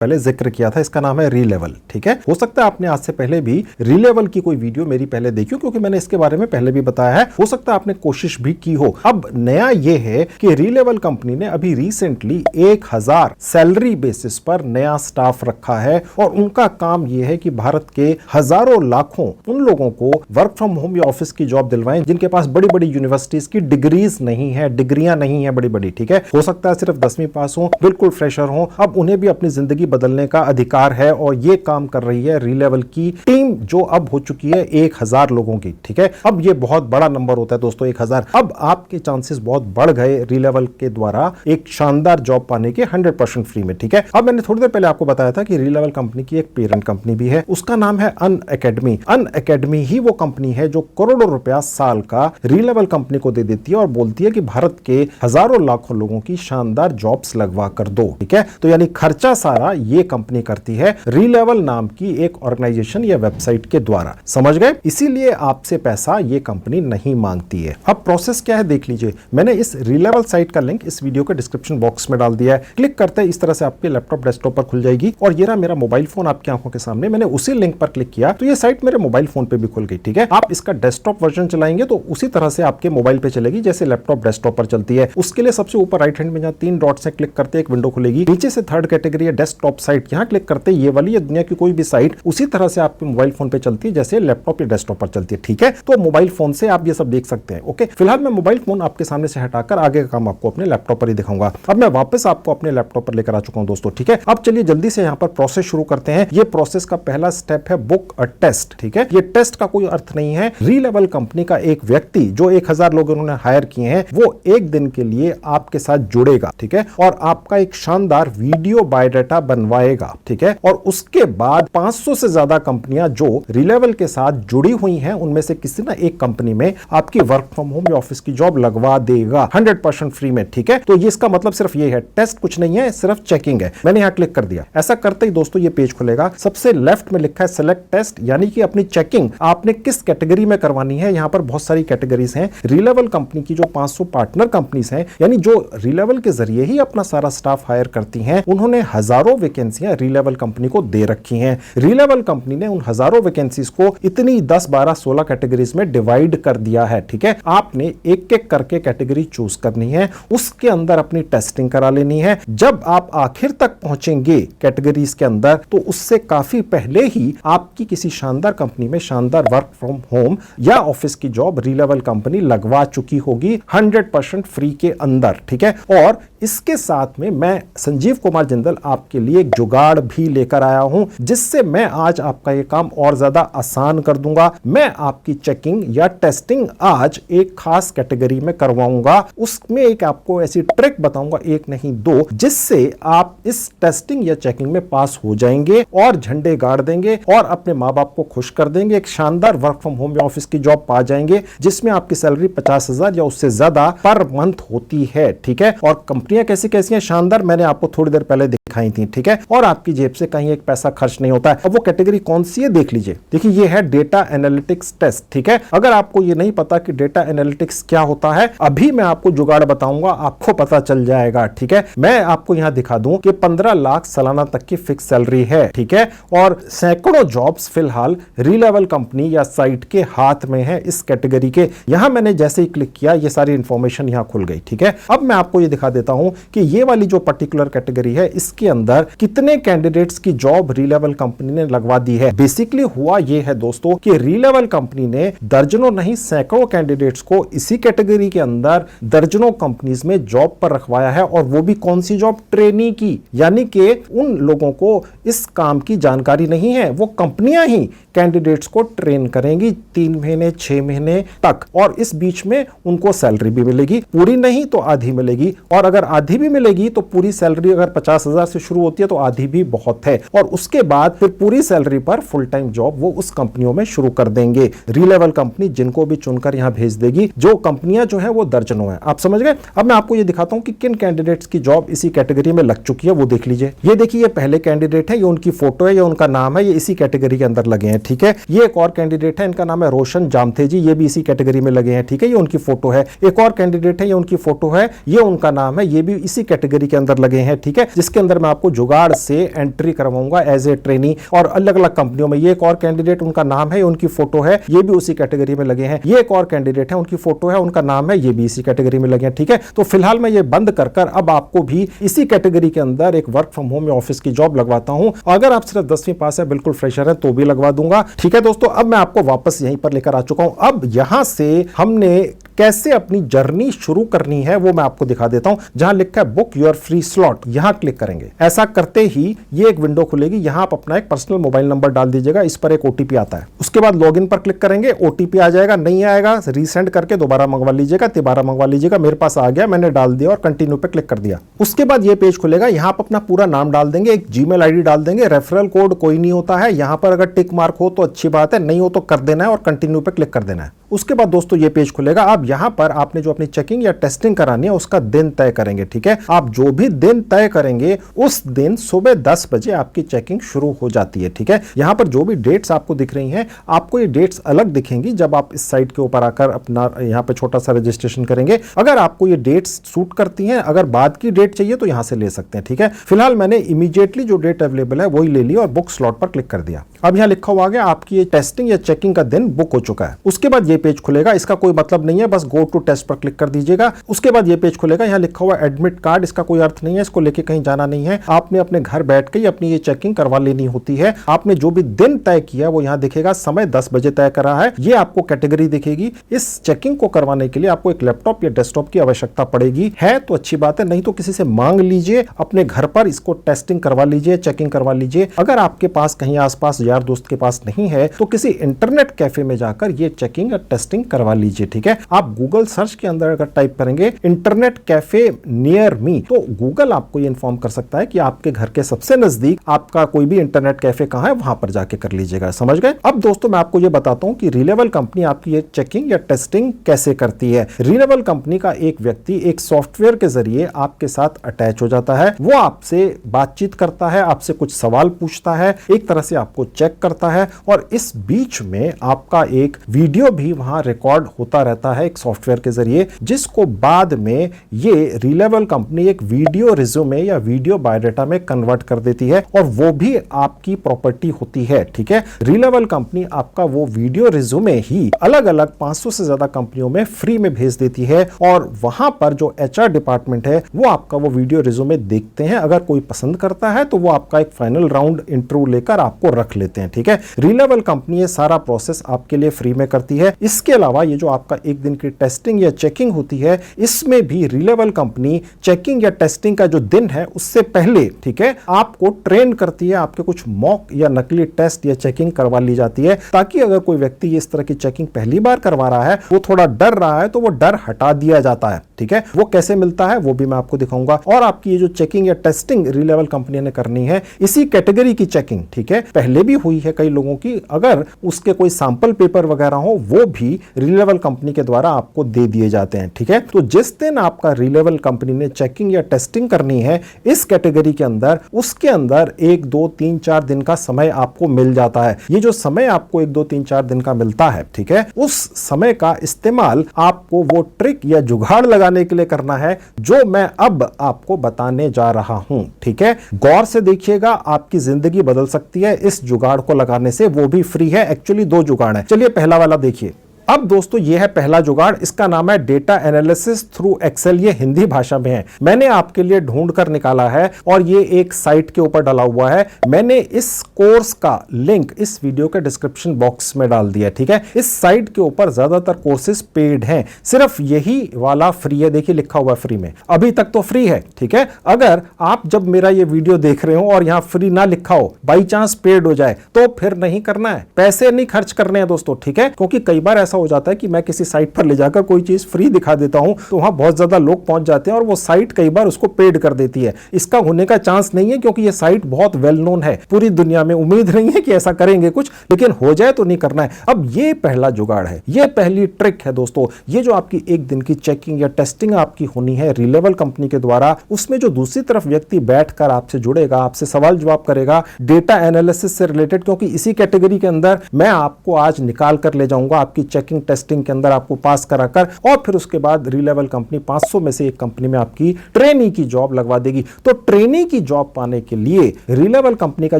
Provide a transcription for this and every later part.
पहले जिक्र किया था, इसका नाम है रीलेवल। ठीक है, हो सकता है आपने आज से पहले भी रीलेवल की कोई वीडियो मेरी पहले देखी हो, क्योंकि मैंने इसके बारे में पहले भी बताया है। हो सकता है आपने कोशिश भी की हो। अब नया यह है कि रीलेवल कंपनी ने अभी रिसेंटली 1000 सैलरी बेसिस पर नया स्टाफ रखा है और उनका काम यह है कि भारत के हजारों लाखों उन लोगों को वर्क फ्रॉम होम या ऑफिस की जॉब दिलवाएं जिनके पास बड़ी बड़ी यूनिवर्सिटीज की डिग्रीज नहीं है, डिग्रियां नहीं है बड़ी बड़ी। ठीक है, हो सकता है सिर्फ 10वीं पास हो, बिल्कुल फ्रेशर हो। अब उन्हें भी अपनी जिंदगी बदलने का अधिकार है और ये काम कर रही है रीलेवल की टीम, जो अब हो चुकी है 1000 लोगों की। ठीक है, अब ये बहुत बड़ा नंबर होता है दोस्तों, 1000। अब आपके चांसेस बहुत बढ़ गए रीलेवल के द्वारा एक शानदार जॉब पाने के 100% फ्री में। ठीक है, अब मैंने थोड़ी देर पहले आपको बताया था कि रीलेवल कंपनी की एक पेरेंट कंपनी भी है, उसका नाम है अनअकैडमी। अनअकैडमी ही वो कंपनी है जो करोड़ों रुपया साल का रीलेवल कंपनी को दे देती है और बोलती है कि भारत के हजारों लाखों लोगों की शानदार जॉब्स लगवा कर दो। ठीक है, तो यानी खर्चा सारा ये कंपनी करती है रीलेवल नाम की एक ऑर्गेनाइजेशन या वेबसाइट के द्वारा। समझ गए? इसीलिए आपसे पैसा ये कंपनी नहीं मांगती है। अब प्रोसेस क्या है देख लीजिए। मैंने इस रीलेवल साइट का लिंक इस वीडियो के डिस्क्रिप्शन बॉक्स में डाल दिया है। क्लिक करते ही इस तरह से आपके लैपटॉप डेस्कटॉप पर खुल जाएगी और ये रहा मेरा मोबाइल फोन आपकी आंखों के सामने। मैंने उसी लिंक पर क्लिक किया तो ये साइट मेरे मोबाइल फोन पे भी खुल गई। ठीक है, आप इसका डेस्कटॉप वर्जन चलाएंगे तो उसी तरह से आपके मोबाइल पे चलेगी जैसे लैपटॉप डेस्कटॉप पर चलती है। उसके लिए सबसे ऊपर राइट हैंड में जहां 3 डॉट्स हैं, क्लिक करते एक विंडो खुलेगी। नीचे से थर्ड कैटेगरी है डेस्कटॉप साइट, यहां क्लिक करते ये वाली या दुनिया की कोई भी साइट उसी तरह से आपके मोबाइल फोन पे चलती है जैसे लैपटॉप या डेस्कटॉप पर चलती है। ठीक है, तो मोबाइल फोन से आप ये सब देख सकते हैं। ओके, फिलहाल मैं मोबाइल फोन आपके सामने से हटाकर आगे का काम आपको अपने लैपटॉप पर ही दिखाऊंगा। अब मैं वापस आपको अपने लैपटॉप पर लेकर आ चुका हूं दोस्तों। ठीक है, अब चलिए जल्दी से यहां पर प्रोसेस शुरू करते हैं। ये प्रोसेस का पहला स्टेप है बुक अ टेस्ट। ठीक है, ये टेस्ट का कोई अर्थ नहीं है। रीलेवल कंपनी का एक व्यक्ति जो 1000 लोग उन्होंने हायर किए हैं वो एक दिन के लिए आपके साथ जुड़ेगा। ठीक है, और आपका एक शानदार वीडियो बायोडाटा बनवाएगा। ठीक है, और उसके बाद 500 से ज्यादा कंपनियां जो रीलेवल के साथ जुड़ी हुई हैं उनमें से किसी ना एक कंपनी में आपकी वर्क फ्रॉम होम या ऑफिस की जॉब लगवा देगा 100% फ्री में। ठीक है, तो ये इसका मतलब सिर्फ ये है, टेस्ट कुछ नहीं है, सिर्फ चेकिंग है। मैंने यहां क्लिक कर दिया। ऐसा करते ही दोस्तों ये पेज खुलेगा। सबसे लेफ्ट में लिखा है सेलेक्ट टेस्ट, यानी कि अपनी चेकिंग आपने किस कैटेगरी में करवानी है। यहां पर बहुत सारी कैटेगरीज हैं। रीलेवल कंपनी की जो 500 पार्टनर कंपनीज हैं, यानी जो रीलेवल के जरिए ही अपना सारा स्टाफ हायर करती हैं, उन्होंने हजारों वैकेंसियां रीलेवल कंपनी को दे रखी हैं। रीलेवल कंपनी ने उन हजारों वैकेंसीज को इतनी 10, 12, 16 कैटेगरीज में डिवाइड कर दिया है। ठीक है, आपने एक एक करके कैटेगरी चूज करनी है, उसके अंदर अपनी टेस्टिंग करा लेनी है। जब आप आखिर तक पहुंचेंगे कैटेगरीज के अंदर तो उससे काफी पहले ही आपकी किसी शानदार कंपनी में शानदार वर्क फ्रॉम होम या ऑफिस की जॉब रीलेवल कंपनी लगवा चुकी होगी 100% फ्री के अंदर। ठीक है, और इसके साथ में मैं संजीव कुमार जिंदल आपके लिए एक जुगाड़ भी लेकर आया हूं जिससे मैं आज आपका यह काम और ज्यादा आसान कर दूंगा। मैं आपकी चेकिंग या टेस्टिंग आज एक खास कैटेगरी में करवाऊंगा। उसमें एक आपको ऐसी ट्रिक बताऊंगा, एक नहीं दो, जिससे आप इस टेस्टिंग या चेकिंग में पास हो जाएंगे और झंडे गाड़ देंगे और अपने मां बाप को खुश कर देंगे। एक शानदार वर्क फ्रॉम होम या ऑफिस की जॉब पा जाएंगे जिसमें आपकी सैलरी 50,000 या उससे ज्यादा पर मंथ होती है। ठीक है, और कंपनियां कैसी कैसी हैं शानदार, मैंने आपको थोड़ी देर पहले दिखाई थी। ठीक है, और आपकी जेब से कहीं एक पैसा खर्च नहीं होता है। अब वो कैटेगरी कौन सी है देख लीजिए। देखिए ये है डेटा एनालिटिक्स टेस्ट। ठीक है, अगर आपको ये नहीं पता कि डेटा एनालिटिक्स क्या होता है, अभी मैं आपको जुगाड़ बताऊंगा, आपको पता चल जाएगा। ठीक है, मैं आपको यहां दिखा दूं कि 15 लाख सालाना तक की फिक्स सैलरी है। ठीक है, और सैकड़ों जॉब्स फिलहाल रीलेवल कंपनी या साइट के हाथ में है इस कैटेगरी के। यहां मैंने जैसे ही क्लिक किया ये सारी इंफॉर्मेशन यहां खुल गई। ठीक है, अब मैं आपको ये दिखा देता हूं कि ये वाली जो पर्टिकुलर कैटेगरी है इसके अंदर कितने कैंडिडेट्स की जॉब रीलेवल कंपनी ने लगवा दी है। बेसिकली हुआ ये है दोस्तों कि रीलेवल कंपनी ने दर्जनों नहीं सैकड़ों कैंडिडेट्स को इसी कैटेगरी के अंदर दर्जनों कंपनीज में जॉब पर रखवाया है, और वो भी कौन सी जॉब, ट्रेनी की। यानी कि उन लोगों को इस काम की जानकारी नहीं है, वो कंपनियां ही कैंडिडेट्स को ट्रेन करेंगी 3 महीने 6 महीने तक, और इस बीच में उनको सैलरी भी मिलेगी, पूरी नहीं तो आधी मिलेगी, और अगर आधी भी मिलेगी तो पूरी सैलरी अगर 50,000 से शुरू होती है तो आधी भी बहुत है, और उसके बाद फिर पूरी सैलरी पर फुल टाइम जॉब वो उस कंपनियों में शुरू कर देंगे। रीलेवल कंपनी जिनको भी चुनकर यहां भेज देगी, जो कंपनियां जो है वो दर्जनों है। आप समझ गए? अब मैं आपको ये दिखाता हूं कि किन कैंडिडेट्स की जॉब इसी कैटेगरी में लग चुकी है, वो देख लीजिए। ये देखिए, ये पहले कैंडिडेट है, ये उनकी फोटो है, ये उनका नाम है, ये इसी कैटेगरी के अंदर लगे हैं। ठीक है, ये एक और कैंडिडेट है, इनका नाम है रोशन जामथे जी, ये भी इसी कैटेगरी में लगे हैं। ठीक है, ये उनकी फोटो है। एक और कैंडिडेट है, ये उनकी फोटो है, ये उनका नाम है, ये भी इसी कैटेगरी के अंदर लगे हैं, ठीक है, जिसके अंदर मैं आपको जुगाड़ से एंट्री करवाऊंगा एज ए ट्रेनी। और अलग अलग कंपनियों में, ये एक और कैंडिडेट, उनका नाम है, उनकी फोटो है, ये भी उसी कैटेगरी में लगे हैं। ये एक और कैंडिडेट है, उनकी फोटो है, उनका नाम है, ये भी इसी कैटेगरी में लगे हैं, ठीक है। तो फिलहाल मैं ये बंद कर अब आपको भी इसी कैटेगरी के अंदर एक वर्क फ्रॉम होम या ऑफिस की जॉब लगवाता हूं। अगर आप सिर्फ 10वीं पास है, बिल्कुल फ्रेशर है, तो भी लगवा दूंगा, ठीक है दोस्तों। अब मैं आपको वापस यहीं पर लेकर आ चुका हूं। अब यहां से हमने कैसे अपनी जर्नी शुरू करनी है वो मैं आपको दिखा देता हूं। जहां लिखा है बुक योर फ्री स्लॉट, यहां क्लिक करेंगे। ऐसा करते ही ये एक विंडो खुलेगी। यहां आप अपना एक पर्सनल मोबाइल नंबर डाल दीजिएगा, इस पर एक ओटीपी आता है। उसके बाद लॉगिन पर क्लिक करेंगे, ओटीपी आ जाएगा, नहीं आएगा रीसेंड करके दोबारा मंगवा लीजिएगा, दोबारा मंगवा लीजिएगा। मेरे पास आ गया, मैंने डाल दिया और कंटिन्यू पे क्लिक कर दिया। उसके बाद ये पेज खुलेगा, यहां आप अपना पूरा नाम डाल देंगे, एक जीमेल आईडी डाल देंगे। रेफरल कोड कोई नहीं होता है, यहां पर अगर टिक मार्क हो तो अच्छी बात है, नहीं हो तो कर देना है और कंटिन्यू पे क्लिक कर देना है। उसके बाद दोस्तों ये पेज खुलेगा। अब यहां पर आपने जो अपनी चेकिंग या टेस्टिंग करानी है उसका दिन तय करेंगे, ठीक है। आप जो भी दिन तय करेंगे उस दिन सुबह 10 बजे आपकी चेकिंग शुरू हो जाती है, ठीक है। यहां पर जो भी डेट्स आपको दिख रही हैं, आपको ये डेट्स अलग दिखेंगी जब आप इस साइट के ऊपर आकर अपना यहां पे छोटा सा रजिस्ट्रेशन करेंगे। अगर आपको ये डेट्स सूट करती हैं, अगर बाद की डेट चाहिए तो यहां से ले सकते हैं, ठीक है। फिलहाल मैंने इमीडिएटली जो डेट अवेलेबल है वही ले ली और बुक स्लॉट पर क्लिक कर दिया। अब यहां लिखा हुआ आ गया आपकी ये टेस्टिंग या चेकिंग का दिन बुक हो चुका है। उसके बाद ये पेज खुलेगा, इसका कोई मतलब नहीं है, बस गो टू टेस्ट पर क्लिक कर दीजिएगा। उसके बाद ये पेज खुलेगा, यहां लिखा हुआ एडमिट कार्ड, इसका कोई अर्थ नहीं है, इसको लेके कहीं जाना नहीं है। आपने अपने घर बैठ के ही अपनी ये चेकिंग करवा लेनी होती है। आपने जो भी दिन तय किया वो यहां दिखेगा, समय 10 बजे तय करा है, ये आपको कैटेगरी दिखेगी। इस चेकिंग को करवाने के लिए आपको एक लैपटॉप या डेस्कटॉप की आवश्यकता पड़ेगी, है तो अच्छी बात है, नहीं तो किसी से मांग लीजिए, अपने घर पर इसको टेस्टिंग करवा लीजिए, चेकिंग करवा लीजिए। अगर आपके पास कहीं आसपास यार दोस्त के पास नहीं है तो किसी इंटरनेट कैफे में जाकर ये चेकिंग या टेस्टिंग करवा लीजिए, ठीक है। आप गूगल सर्च के अंदर अगर टाइप करेंगे इंटरनेट कैफे नियर मी, तो गूगल आपको ये इन्फॉर्म कर सकता है कि आपके घर के सबसे नजदीक आपका कोई भी इंटरनेट कैफे कहां है, वहां पर जाके कर लीजिएगा, समझ गए। अब दोस्तों मैं आपको ये बताता हूं कि रीलेवल कंपनी आपकी ये चेकिंग या टेस्टिंग कैसे करती है। रीलेवल कंपनी का एक व्यक्ति एक सॉफ्टवेयर के जरिए आपके साथ अटैच हो जाता है, वो आपसे बातचीत करता है, आपसे कुछ सवाल पूछता है, एक तरह से आपको चेक करता है और इस बीच में आपका एक वीडियो भी वहां रिकॉर्ड होता रहता है एक सॉफ्टवेयर के जरिए, जिसको बाद में ये रीलेवल कंपनी एक वीडियो रिज्यूमे या वीडियो बायोडाटा में कन्वर्ट कर देती है और वो भी आपकी प्रॉपर्टी होती है, ठीक है। रीलेवल कंपनी आपका वो वीडियो रिज्यूमे ही अलग अलग 500 से ज्यादा कंपनियों में फ्री में भेज देती है और वहां पर जो एचआर डिपार्टमेंट है वो आपका वो वीडियो रिज्यूमे देखते हैं। अगर कोई पसंद करता है तो वो आपका एक फाइनल राउंड इंटरव्यू लेकर आपको रख लेते हैं, ठीक है। रीलेवल कंपनी ये सारा प्रोसेस आपके लिए फ्री में करती है। इसके अलावा ये जो आपका एक दिन की टेस्टिंग या चेकिंग होती है, इसमें भी रीलेवल कंपनी चेकिंग या टेस्टिंग का जो दिन है उससे पहले, ठीक है, आपको ट्रेन करती है, आपके कुछ मॉक या नकली टेस्ट या चेकिंग करवा ली जाती है, ताकि अगर कोई व्यक्ति इस तरह की चेकिंग पहली बार करवा रहा है, वो थोड़ा डर रहा है, तो वो डर हटा दिया जाता है, ठीक है। वो कैसे मिलता है वो भी मैं आपको दिखाऊंगा। और आपकी ये जो चेकिंग या टेस्टिंग रीलेवल कंपनी ने करनी है, इसी कैटेगरी की चेकिंग, ठीक है, पहले भी हुई है कई लोगों की, अगर उसके कोई सैंपल पेपर वगैरह हो वो भी रीलेवल कंपनी के द्वारा आपको दे दिए जाते हैं, ठीक है। तो जिस दिन आपका रीलेवल कंपनी ने चेकिंग या टेस्टिंग करनी है इस कैटेगरी के अंदर, उसके अंदर 1 2 3 4 दिन का समय आपको मिल जाता है। ये जो समय आपको 1 2 3 4 दिन का मिलता है, ठीक है, उस समय का इस्तेमाल आपको वो ट्रिक या जुगाड़ लगाने के लिए करना है जो मैं अब आपको बताने जा रहा हूं, ठीक है। गौर से देखिएगा, आपकी जिंदगी बदल सकती है इस जुगाड़ को लगाने से, वो भी फ्री है। एक्चुअली 2 जुगाड़ है। चलिए पहला वाला देखिए। अब दोस्तों ये है पहला जुगाड़, इसका नाम है डेटा एनालिसिस थ्रू एक्सेल। ये हिंदी भाषा में है, मैंने आपके लिए ढूंढ कर निकाला है और ये एक साइट के ऊपर डाला हुआ है। मैंने इस कोर्स का लिंक इस वीडियो के डिस्क्रिप्शन बॉक्स में डाल दिया, ठीक है। इस साइट के ऊपर ज्यादातर कोर्सेज पेड हैं, सिर्फ यही वाला फ्री है। देखिए लिखा हुआ फ्री में, अभी तक तो फ्री है, ठीक है। अगर आप जब मेरा ये वीडियो देख रहे हो और यहां फ्री ना लिखा हो, बाई चांस पेड हो जाए, तो फिर नहीं करना है, पैसे नहीं खर्च करने हैं दोस्तों, ठीक है। क्योंकि कई बार ऐसा हो जाता है कि मैं किसी साइट पर ले जाकर कोई चीज फ्री दिखा देता हूं तो वहां बहुत ज्यादा लोग पहुंच जाते हैं और वो साइट कई बार उसको पेड कर देती है। इसका होने का चांस नहीं है क्योंकि ये साइट बहुत वेल नोन है पूरी दुनिया में। उम्मीद नहीं है कि ऐसा करेंगे कुछ, लेकिन हो जाए तो नहीं करना है। अब ये पहला जुगाड़ है, ये पहली ट्रिक है दोस्तों। ये जो आपकी एक दिन की चेकिंग या टेस्टिंग आपकी होनी है रीलेवल कंपनी के द्वारा, उसमें जो दूसरी तरफ व्यक्ति बैठकर आपसे जुड़ेगा, आपसे सवाल जवाब करेगा डेटा एनालिसिस से रिलेटेड, क्योंकि इसी कैटेगरी के अंदर मैं आपको आज निकाल कर ले जाऊंगा आपकी चेकिंग चेकिंग टेस्टिंग के अंदर आपको पास कराकर और फिर उसके बाद री-लेवल कंपनी 500 में से एक कंपनी में आपकी ट्रेनी की जॉब लगवा देगी। तो ट्रेनी की जॉब पाने के लिए री-लेवल कंपनी का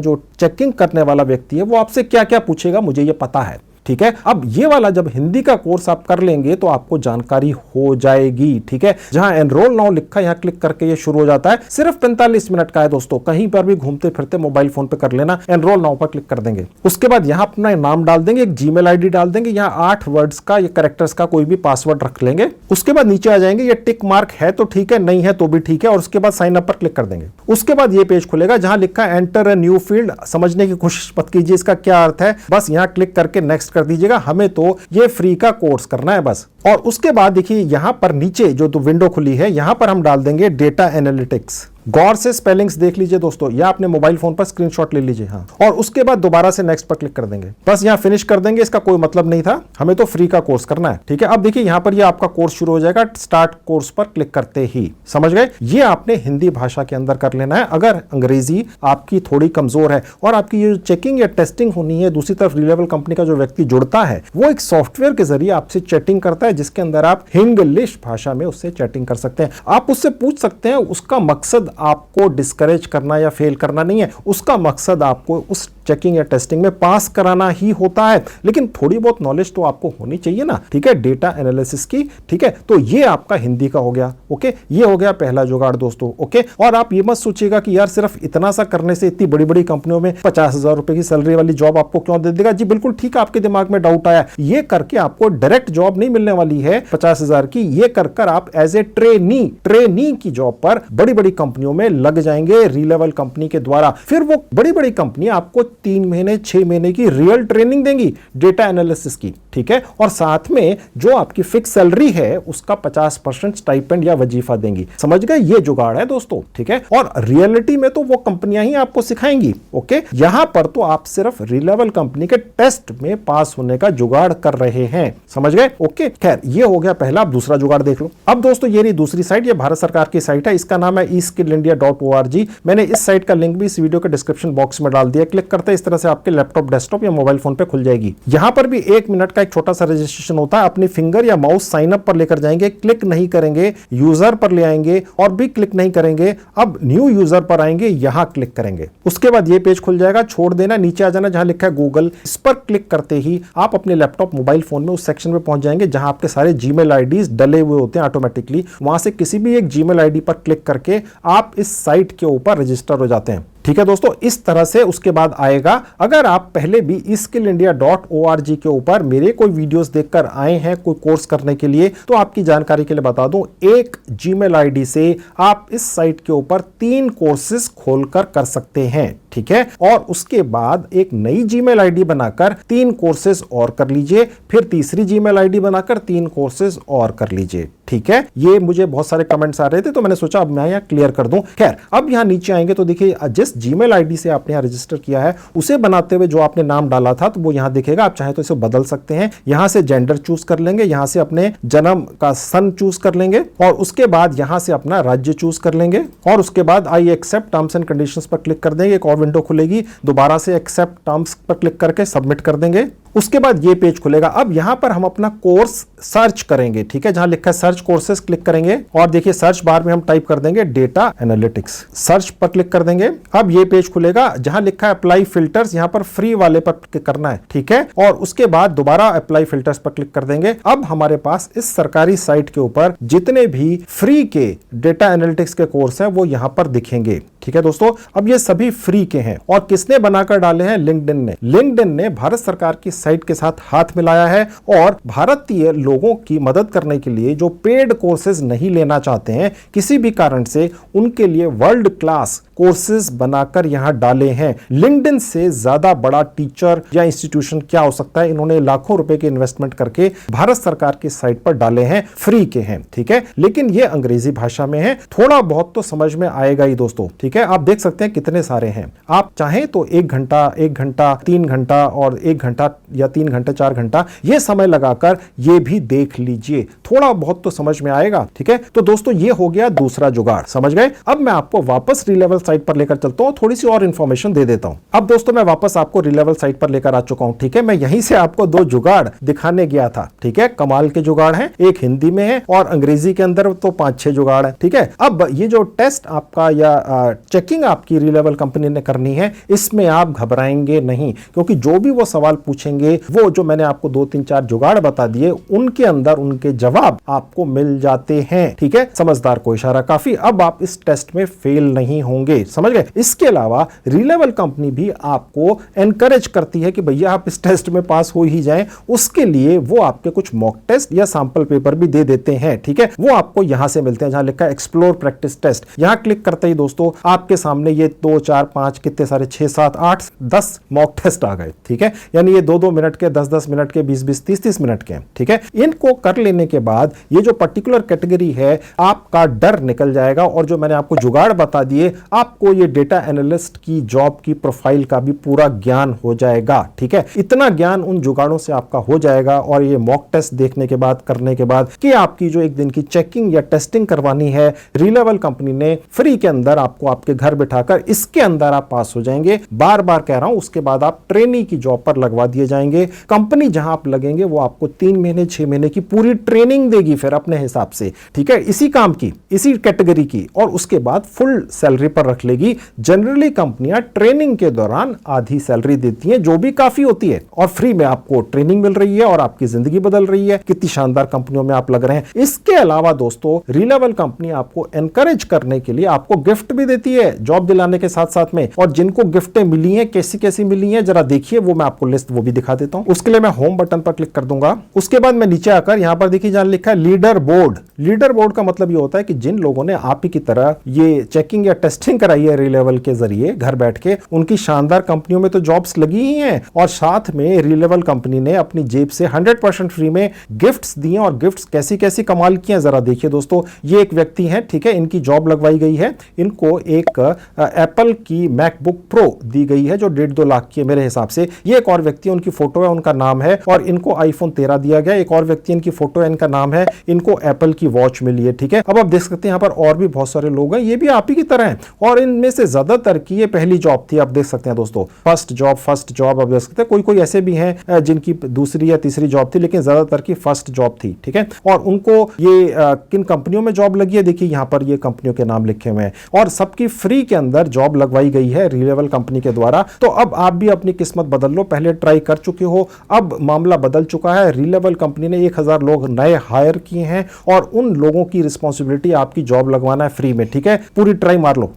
जो चेकिंग करने वाला व्यक्ति है वो आपसे क्या क्या पूछेगा मुझे ये पता है, ठीक है। अब ये वाला जब हिंदी का कोर्स आप कर लेंगे तो आपको जानकारी हो जाएगी, ठीक है। जहां एनरोल नाउ लिखा है यहां क्लिक करके ये शुरू हो जाता है। सिर्फ 45 मिनट का है दोस्तों, कहीं पर भी घूमते फिरते मोबाइल फोन पे कर लेना। एनरोल नाउ पर क्लिक कर देंगे, उसके बाद यहां अपना नाम डाल देंगे, एक जीमेल आईडी डाल देंगे, यहां 8 वर्ड्स का या कैरेक्टर्स का कोई भी पासवर्ड रख लेंगे। उसके बाद नीचे आ जाएंगे, ये टिक मार्क है तो ठीक है, नहीं है तो भी ठीक है, और उसके बाद साइन अप पर क्लिक कर देंगे। उसके बाद ये पेज खुलेगा जहां लिखा है एंटर अ न्यू फील्ड। समझने की कोशिश मत कीजिए इसका क्या अर्थ है, बस यहां क्लिक करके नेक्स्ट कर दीजिएगा। हमें तो ये फ्री का कोर्स करना है बस। और उसके बाद देखिए यहां पर नीचे जो विंडो खुली है यहां पर हम डाल देंगे डेटा एनालिटिक्स। गौर से स्पेलिंग्स देख लीजिए दोस्तों, या अपने मोबाइल फोन पर स्क्रीनशॉट ले लीजिए, हाँ। और उसके बाद दोबारा से नेक्स्ट पर क्लिक कर देंगे, बस यहां फिनिश कर देंगे। इसका कोई मतलब नहीं था, हमें तो फ्री का कोर्स करना है, ठीक है। अब देखिए यहां पर ये आपका कोर्स शुरू हो जाएगा स्टार्ट कोर्स पर क्लिक करते ही, समझ गए। ये आपने हिंदी भाषा के अंदर कर लेना है। अगर अंग्रेजी आपकी थोड़ी कमजोर है और आपकी ये चेकिंग या टेस्टिंग होनी है, दूसरी तरफ री-लेवल कंपनी का जो व्यक्ति जुड़ता है वो एक सॉफ्टवेयर के जरिए आपसे चैटिंग करता है, जिसके अंदर आप हिंग्लिश भाषा में उससे चैटिंग कर सकते हैं। आप उससे पूछ सकते हैं, उसका मकसद आपको डिस्करेज करना या फेल करना नहीं है, उसका मकसद आपको उस चेकिंग या टेस्टिंग में पास कराना ही होता है। लेकिन थोड़ी बहुत नॉलेज तो आपको होनी चाहिए ना, ठीक है, डेटा एनालिसिस की, ठीक है। तो ये आपका हिंदी का हो गया, ओके। ये हो गया पहला जुगाड़ दोस्तों, ओके। और आप ये मत सोचिएगा कि यार सिर्फ इतना सा करने से इतनी बड़ी बड़ी कंपनियों में 50,000 रुपए की सैलरी वाली जॉब आपको क्यों दे देगा। जी बिल्कुल ठीक है, आपके दिमाग में डाउट आया। ये करके आपको डायरेक्ट जॉब नहीं मिलने वाली है 50,000 की, ये कर आप एज ए ट्रेनी की जॉब पर बड़ी बड़ी कंपनियों में लग जाएंगे री-लेवल कंपनी के द्वारा। फिर वो बड़ी बड़ी कंपनी आपको 3 महीने 6 महीने की रियल ट्रेनिंग देंगी डेटा एनालिसिस की, ठीक है। और साथ में जो आपकी फिक्स सैलरी है उसका 50% स्टाइपेंड या वजीफा देंगी। समझ गए, ये जुगाड़ है दोस्तों, ठीक है। और रियलिटी में तो वो कंपनियां ही आपको सिखाएंगी, ओके। यहां पर तो आप सिर्फ री-लेवल कंपनी के टेस्ट में पास होने का जुगाड़ कर रहे हैं, समझ गए, ओके। खैर ये हो गया पहला। अब दूसरा जुगाड़ देख लो। अब दोस्तों ये रही दूसरी साइट, ये भारत सरकार की साइट है, इसका नाम है eskillindia.org। मैंने इस साइट का लिंक भी इस वीडियो के डिस्क्रिप्शन बॉक्स में डाल दिया। क्लिक करते इस तरह से आपके लैपटॉप, डेस्कटॉप या मोबाइल फोन पे खुल जाएगी। यहां पर भी 1 मिनट का एक छोटा सा रजिस्ट्रेशन होता है। अपनी फिंगर या माउस साइन अप पर लेकर जाएंगे, क्लिक नहीं करेंगे, यूजर पर ले आएंगे और भी क्लिक नहीं करेंगे। अब न्यू यूजर पर आएंगे, यहां क्लिक करेंगे। उसके बाद ये पेज खुल जाएगा, छोड़ देना, नीचे आ जाना जहां लिखा है गूगल। इस पर क्लिक करते ही आप अपने लैपटॉप, मोबाइल फोन में उस सेक्शन में पहुंच जाएंगे जहां आपके सारे जीमेल आईडीज डले हुए होते हैं ऑटोमेटिकली। वहां से किसी भी एक जीमेल आईडी पर क्लिक करके आप इस साइट के ऊपर रजिस्टर हो जाते हैं, ठीक है दोस्तों। इस तरह से उसके बाद आएगा, अगर आप पहले भी eskillindia.org के ऊपर मेरे कोई वीडियोस देखकर आए हैं कोई कोर्स करने के लिए, तो आपकी जानकारी के लिए बता दूं, एक जीमेल आईडी से आप इस साइट के ऊपर 3 कोर्सेज खोलकर कर सकते हैं, ठीक है। और उसके बाद एक नई जीमेल आईडी बनाकर 3 कोर्सेज और कर लीजिए, फिर तीसरी जीमेल आईडी बनाकर 3 कोर्सेज और कर लीजिए, ठीक है। ये मुझे बहुत सारे कमेंट्स आ रहे थे तो मैंने सोचा अब मैं यहां क्लियर कर दूं। खैर अब यहां नीचे आएंगे तो देखिए जिस जीमेल आईडी से आपने यहां रजिस्टर किया है उसे बनाते हुए जो आपने नाम डाला था तो वो यहां दिखेगा। आप चाहे तो इसे बदल सकते हैं, यहां से जेंडर चूज कर लेंगे, यहां से अपने जन्म का सन चूज कर लेंगे और उसके बाद यहां से अपना राज्य चूज कर लेंगे और उसके बाद I accept terms and conditions पर क्लिक कर देंगे। एक और विंडो खुलेगी, दोबारा से एक्सेप्ट टर्म्स पर क्लिक करके सबमिट कर देंगे। उसके बाद ये पेज खुलेगा। अब यहां पर हम अपना कोर्स सर्च करेंगे, ठीक है। जहां लिखा है सर्च कोर्सेस क्लिक करेंगे और देखिए सर्च बार में हम टाइप कर देंगे डेटा एनालिटिक्स, सर्च पर क्लिक कर देंगे। अब ये पेज खुलेगा जहां लिखा है अप्लाई फिल्टर्स, यहां पर फ्री वाले पर क्लिक करना है, ठीक है। और उसके बाद दोबारा अप्लाई फिल्टर्स पर क्लिक कर देंगे। अब हमारे पास इस सरकारी साइट के ऊपर जितने भी फ्री के डेटा एनालिटिक्स के कोर्स हैं वो यहां पर दिखेंगे, ठीक है दोस्तों। अब ये सभी फ्री के हैं और किसने बनाकर डाले हैं? लिंक्डइन ने। लिंक्डइन ने भारत सरकार की साइट के साथ हाथ मिलाया है और भारतीय लोगों की मदद करने के लिए जो पेड कोर्सेज नहीं लेना चाहते हैं किसी भी कारण से, उनके लिए वर्ल्ड क्लास कोर्सेज बनाकर यहां डाले हैं। लिंक्डइन से ज्यादा बड़ा टीचर या इंस्टीट्यूशन क्या हो सकता है? इन्होंने लाखों रुपए की इन्वेस्टमेंट करके भारत सरकार की साइट पर डाले हैं, फ्री के हैं, ठीक है। लेकिन ये अंग्रेजी भाषा में है, थोड़ा बहुत तो समझ में आएगा ही दोस्तों, ठीक है। आप देख सकते हैं कितने सारे हैं। आप चाहें तो 1 घंटा, 1 घंटा, 3 घंटा और 1 घंटा या 3 घंटे 4 घंटा ये समय लगाकर ये भी देख लीजिए, थोड़ा बहुत तो समझ में आएगा। ठीक है, तो दोस्तों ये हो गया दूसरा जुगाड़, समझ गए। अब मैं आपको वापस रीलेवल साइट पर लेकर चलता हूं, थोड़ी सी और इंफॉर्मेशन दे देता हूं। अब दोस्तों मैं वापस आपको रीलेवल साइट पर लेकर आ चुका हूं। ठीक है, मैं यहीं से आपको 2 जुगाड़ दिखाने गया था। ठीक है, कमाल के जुगाड़ हैं, एक हिंदी में है और अंग्रेजी के अंदर तो 5-6 जुगाड़ है। ठीक है, अब ये जो टेस्ट आपका या चेकिंग आपकी रीलेवल कंपनी ने करनी है, इसमें आप घबराएंगे नहीं, क्योंकि जो भी वो सवाल पूछेंगे, वो जो मैंने आपको 2-3-4 जुगाड़ बता दिए, उनके अंदर उनके जवाब आपको मिल जाते हैं। ठीक है, समझदार को इशारा काफी। अब आप इस टेस्ट में फेल नहीं होंगे, समझ गए। इसके अलावा रीलेवल कंपनी भी आपको एनकरेज करती है कि भैया आप इस टेस्ट में पास हो ही जाएं, उसके लिए वो आपके कुछ मॉक टेस्ट या सैंपल पेपर भी दे देते हैं। ठीक है, वो आपको यहां से मिलते हैं, जहां लिखा है एक्सप्लोर प्रैक्टिस टेस्ट। यहां क्लिक करते ही दोस्तों आपके सामने ये 2, 4, 5 कितने सारे 6, 7, 8, 10 मॉक टेस्ट आ गए। ठीक है, यानी ये 2-2 मिनट के, 10-10 मिनट के, 20-20, 30-30 मिनट के। ठीक है, इनको कर लेने के बाद ये जो पर्टिकुलर कैटेगरी है, आपका डर निकल जाएगा। और जो मैंने आपको जुगाड़ बता दिए, आपको ये डेटा एनालिस्ट की जॉब की प्रोफाइल का भी पूरा ज्ञान हो जाएगा। ठीक है, इतना ज्ञान उन जुगाड़ों से आपका हो जाएगा और ये मॉक टेस्ट देखने के बाद, करने के बाद, कि आपकी जो एक दिन की चेकिंग या टेस्टिंग करवानी है, रीलेवल कंपनी ने फ्री के अंदर आपको आपके घर बिठाकर इसके अंदर आप पास हो जाएंगे। बार बार कह रहा हूं, उसके बाद आप ट्रेनी की जॉब पर लगवा दिए जाएंगे। कंपनी जहां आप लगेंगे वो आपको 3 महीने 6 महीने की पूरी ट्रेनिंग देगी फिर अपने हिसाब से। ठीक है, इसी काम की, इसी कैटेगरी की, और उसके बाद फुल सैलरी पर रख लेगी। जनरली कंपनियां ट्रेनिंग के दौरान आधी सैलरी देती हैं, जो भी काफी होती है, और फ्री में आपको ट्रेनिंग मिल रही है और आपकी जिंदगी बदल रही है। कितनी शानदार कंपनियों में आप लग रहे हैं। इसके अलावा दोस्तों रीलेवल कंपनी आपको एनकरेज करने के लिए आपको गिफ्ट भी देती है जॉब दिलाने के साथ साथ में। और जिनको गिफ्टें मिली हैं, कैसी कैसी मिली हैं, जरा देखिए, वो मैं आपको लिस्ट वो भी दिखा देता हूं। उसके लिए मैं होम बटन पर क्लिक कर दूंगा। उसके बाद मैं नीचे आकर यहां पर देखिए जहां लिखा है लीडर बोर्ड। लीडर बोर्ड का मतलब ये होता है कि जिन लोगों ने आप ही की तरह ये चेकिंग या टेस्टिंग कराई है रीलेवल के जरिए घर बैठ के, उनकी शानदार कंपनियों में तो जॉब्स लगी ही हैं, और साथ में रीलेवल कंपनी ने अपनी जेब से 100% फ्री में गिफ्ट्स दिए। और गिफ्ट्स कैसी कैसी कमाल की हैं, जरा देखिए दोस्तों। ये एक व्यक्ति हैं, ठीक है, इनकी जॉब लगवाई गई है। इनको एक एप्पल की मैकबुक प्रो दी गई है, जो 1.5-2 लाख की है मेरे हिसाब से। ये एक और व्यक्ति, उनकी फोटो है, उनका नाम है, और इनको आईफोन 13 दिया गया। एक और व्यक्ति, इनकी फोटो है, इनका नाम है, इनको एप्पल की वॉच मिली है। ठीक है, अब आप देख सकते हैं यहाँ पर और भी बहुत सारे लोग हैं, ये भी आप ही की तरह हैं, और इनमें से ज्यादातर की ये पहली जॉब थी। आप देख सकते हैं दोस्तों, फर्स्ट जॉब आप देख सकते हैं। कोई कोई ऐसे भी हैं जिनकी दूसरी या तीसरी जॉब थी, लेकिन ज्यादातर की फर्स्ट जॉब थी। ठीक है, और उनको ये किन कंपनियों में जॉब लगी है, देखिए यहाँ पर ये कंपनियों के नाम लिखे हुए हैं, और सबकी फ्री के अंदर जॉब लगवाई गई है रीलेवल कंपनी के द्वारा। तो अब आप भी अपनी किस्मत बदल लो, पहले ट्राई कर चुके हो, अब मामला बदल चुका है। रीलेवल कंपनी ने 1000 लोग नए हायर किए हैं, और उन लोगों की रिस्पॉन्सिबिलिटी आपकी जॉब लगवाना है फ्री में। ठीक है, पूरी ट्राई मार लो।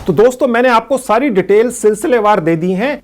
तो दोस्तों मैंने आपको सारी डिटेल सिलसिलेवार दे दी हैं।